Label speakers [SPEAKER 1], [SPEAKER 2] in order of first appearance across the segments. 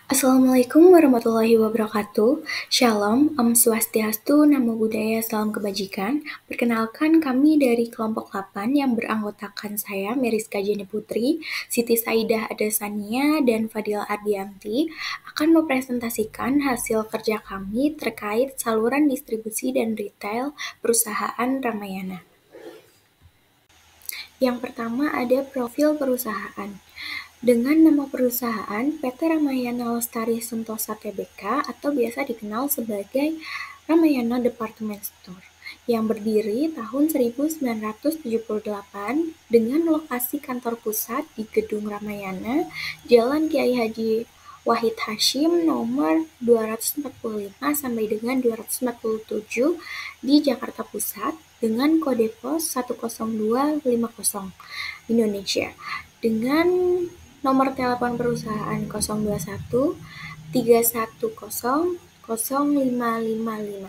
[SPEAKER 1] Assalamualaikum warahmatullahi wabarakatuh. Shalom, Om Swastiastu, Namo Buddhaya, Salam Kebajikan. Perkenalkan, kami dari kelompok 8 yang beranggotakan saya, Meriska Jeni Putri, Siti Saidah Adasania, dan Fadila Ardianti akan mempresentasikan hasil kerja kami terkait saluran distribusi dan retail perusahaan Ramayana. Yang pertama ada profil perusahaan. Dengan nama perusahaan PT Ramayana Lestari Sentosa Tbk atau biasa dikenal sebagai Ramayana Department Store yang berdiri tahun 1978 dengan lokasi kantor pusat di Gedung Ramayana, Jalan Kiai Haji Wahid Hasyim nomor 245 sampai dengan 247 di Jakarta Pusat dengan kode pos 10250 Indonesia. Dengan nomor telepon perusahaan 021 310 0555.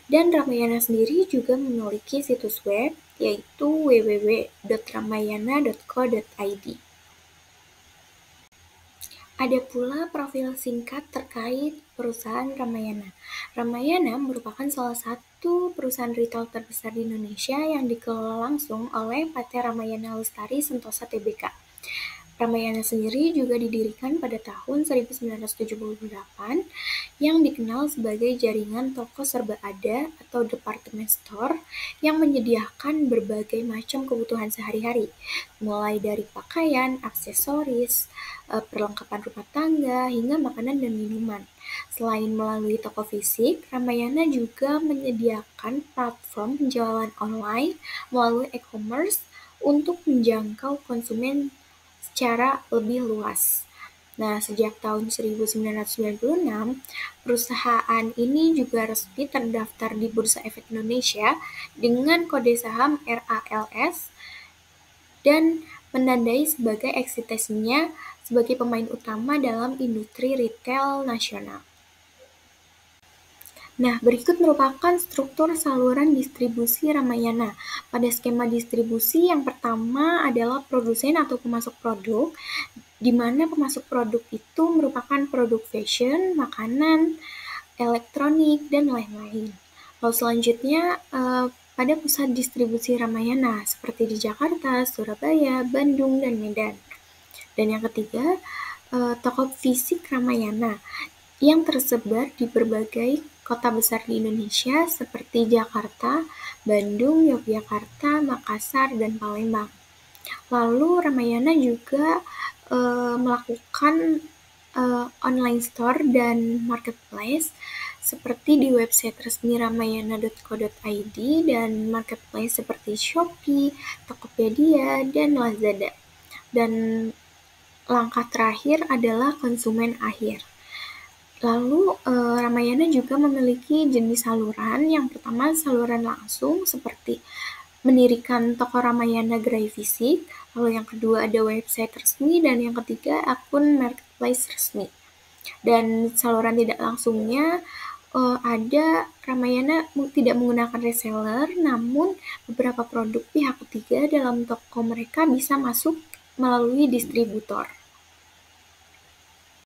[SPEAKER 1] Dan Ramayana sendiri juga memiliki situs web yaitu www.ramayana.co.id. Ada pula profil singkat terkait perusahaan Ramayana. Ramayana merupakan salah satu perusahaan retail terbesar di Indonesia yang dikelola langsung oleh PT Ramayana Lestari Sentosa Tbk. Ramayana sendiri juga didirikan pada tahun 1978 yang dikenal sebagai jaringan toko serba ada atau department store yang menyediakan berbagai macam kebutuhan sehari-hari, mulai dari pakaian, aksesoris, perlengkapan rumah tangga, hingga makanan dan minuman. Selain melalui toko fisik, Ramayana juga menyediakan platform penjualan online melalui e-commerce untuk menjangkau konsumen secara lebih luas. Nah, sejak tahun 1996, perusahaan ini juga resmi terdaftar di Bursa Efek Indonesia dengan kode saham RALS dan menandai sebagai eksistensinya sebagai pemain utama dalam industri retail nasional. Nah, berikut merupakan struktur saluran distribusi Ramayana. Pada skema distribusi, yang pertama adalah produsen atau pemasok produk, di mana pemasok produk itu merupakan produk fashion, makanan, elektronik, dan lain-lain. Lalu selanjutnya, pada pusat distribusi Ramayana, seperti di Jakarta, Surabaya, Bandung, dan Medan. Dan yang ketiga, toko fisik Ramayana yang tersebar di berbagai kota besar di Indonesia seperti Jakarta, Bandung, Yogyakarta, Makassar, dan Palembang. Lalu Ramayana juga melakukan online store dan marketplace seperti di website resmi ramayana.co.id dan marketplace seperti Shopee, Tokopedia, dan Lazada. Dan langkah terakhir adalah konsumen akhir. Lalu Ramayana juga memiliki jenis saluran. Yang pertama saluran langsung seperti mendirikan toko Ramayana gerai fisik, lalu yang kedua ada website resmi, dan yang ketiga akun marketplace resmi. Dan saluran tidak langsungnya ada Ramayana tidak menggunakan reseller, namun beberapa produk pihak ketiga dalam toko mereka bisa masuk melalui distributor.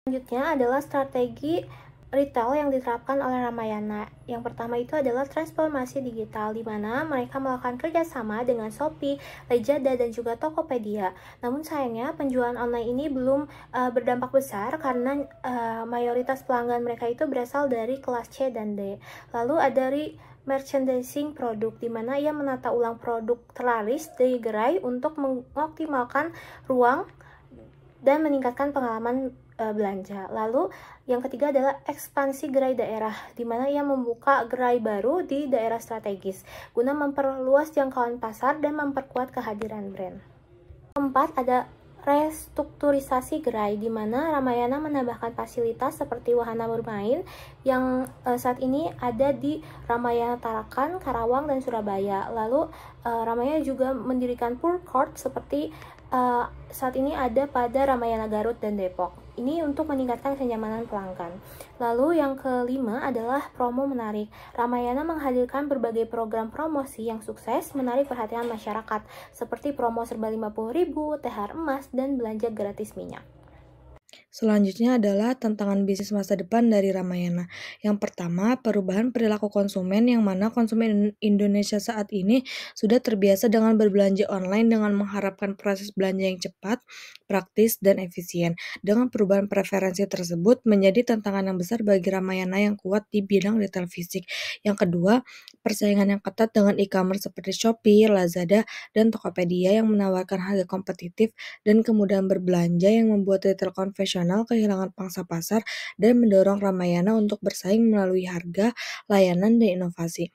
[SPEAKER 2] Selanjutnya adalah strategi retail yang diterapkan oleh Ramayana. Yang pertama itu adalah transformasi digital, di mana mereka melakukan kerjasama dengan Shopee, Lazada, dan juga Tokopedia. Namun sayangnya penjualan online ini belum berdampak besar karena mayoritas pelanggan mereka itu berasal dari kelas C dan D. Lalu ada merchandising produk, di mana ia menata ulang produk terlaris di gerai untuk mengoptimalkan ruang dan meningkatkan pengalaman belanja. Lalu yang ketiga adalah ekspansi gerai daerah, di mana ia membuka gerai baru di daerah strategis guna memperluas jangkauan pasar dan memperkuat kehadiran brand. Keempat ada restrukturisasi gerai, di mana Ramayana menambahkan fasilitas seperti wahana bermain yang saat ini ada di Ramayana Tarakan, Karawang, dan Surabaya. Lalu Ramayana juga mendirikan food court seperti saat ini ada pada Ramayana Garut dan Depok. Ini untuk meningkatkan kenyamanan pelanggan. Lalu yang kelima adalah promo menarik. Ramayana menghadirkan berbagai program promosi yang sukses menarik perhatian masyarakat, seperti promo serba 50.000, THR emas, dan belanja gratis minyak.
[SPEAKER 3] Selanjutnya adalah tantangan bisnis masa depan dari Ramayana. Yang pertama, perubahan perilaku konsumen yang mana konsumen Indonesia saat ini sudah terbiasa dengan berbelanja online dengan mengharapkan proses belanja yang cepat, praktis, dan efisien. Dengan perubahan preferensi tersebut menjadi tantangan yang besar bagi Ramayana yang kuat di bidang retail fisik. Yang kedua, persaingan yang ketat dengan e-commerce seperti Shopee, Lazada, dan Tokopedia yang menawarkan harga kompetitif dan kemudahan berbelanja yang membuat retail konvensional kehilangan pangsa pasar dan mendorong Ramayana untuk bersaing melalui harga, layanan, dan inovasi.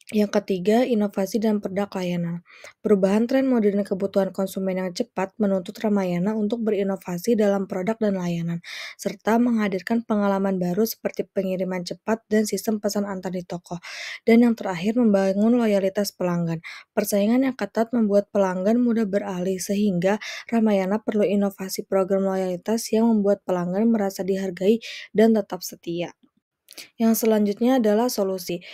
[SPEAKER 3] Yang ketiga, inovasi dan produk layanan. Perubahan tren modern kebutuhan konsumen yang cepat menuntut Ramayana untuk berinovasi dalam produk dan layanan, serta menghadirkan pengalaman baru seperti pengiriman cepat dan sistem pesan antar di toko. Dan yang terakhir, membangun loyalitas pelanggan. Persaingan yang ketat membuat pelanggan mudah beralih, sehingga Ramayana perlu inovasi program loyalitas yang membuat pelanggan merasa dihargai dan tetap setia. Yang selanjutnya adalah solusi.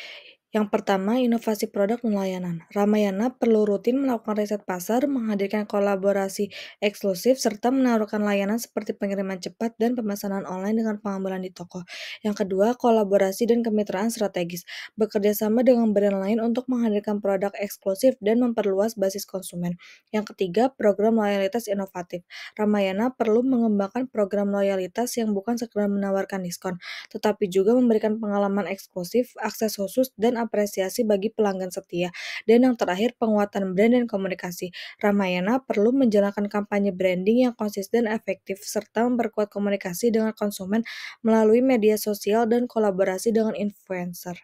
[SPEAKER 3] Yang pertama, inovasi produk dan layanan. Ramayana perlu rutin melakukan riset pasar, menghadirkan kolaborasi eksklusif, serta menaruhkan layanan seperti pengiriman cepat dan pemesanan online dengan pengambilan di toko. Yang kedua, kolaborasi dan kemitraan strategis. Bekerja sama dengan brand lain untuk menghadirkan produk eksklusif dan memperluas basis konsumen. Yang ketiga, program loyalitas inovatif. Ramayana perlu mengembangkan program loyalitas yang bukan sekedar menawarkan diskon, tetapi juga memberikan pengalaman eksklusif, akses khusus, dan apresiasi bagi pelanggan setia. Dan yang terakhir, penguatan brand dan komunikasi. Ramayana perlu menjalankan kampanye branding yang konsisten dan efektif, serta memperkuat komunikasi dengan konsumen melalui media sosial dan kolaborasi dengan influencer.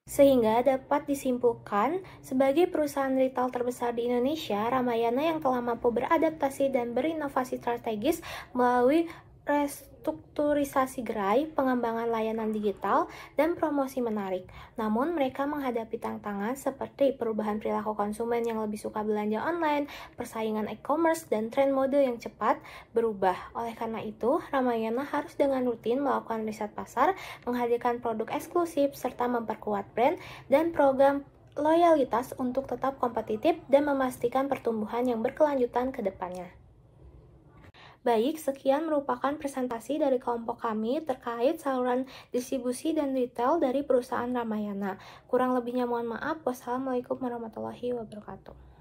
[SPEAKER 2] Sehingga dapat disimpulkan, sebagai perusahaan retail terbesar di Indonesia, Ramayana yang telah mampu beradaptasi dan berinovasi strategis melalui restrukturisasi gerai, pengembangan layanan digital, dan promosi menarik. Namun, mereka menghadapi tantangan seperti perubahan perilaku konsumen yang lebih suka belanja online, persaingan e-commerce, dan tren mode yang cepat berubah. Oleh karena itu, Ramayana harus dengan rutin melakukan riset pasar, menghadirkan produk eksklusif, serta memperkuat brand dan program loyalitas untuk tetap kompetitif dan memastikan pertumbuhan yang berkelanjutan ke depannya. Baik, sekian merupakan presentasi dari kelompok kami terkait saluran distribusi dan retail dari perusahaan Ramayana. Kurang lebihnya mohon maaf. Wassalamualaikum warahmatullahi wabarakatuh.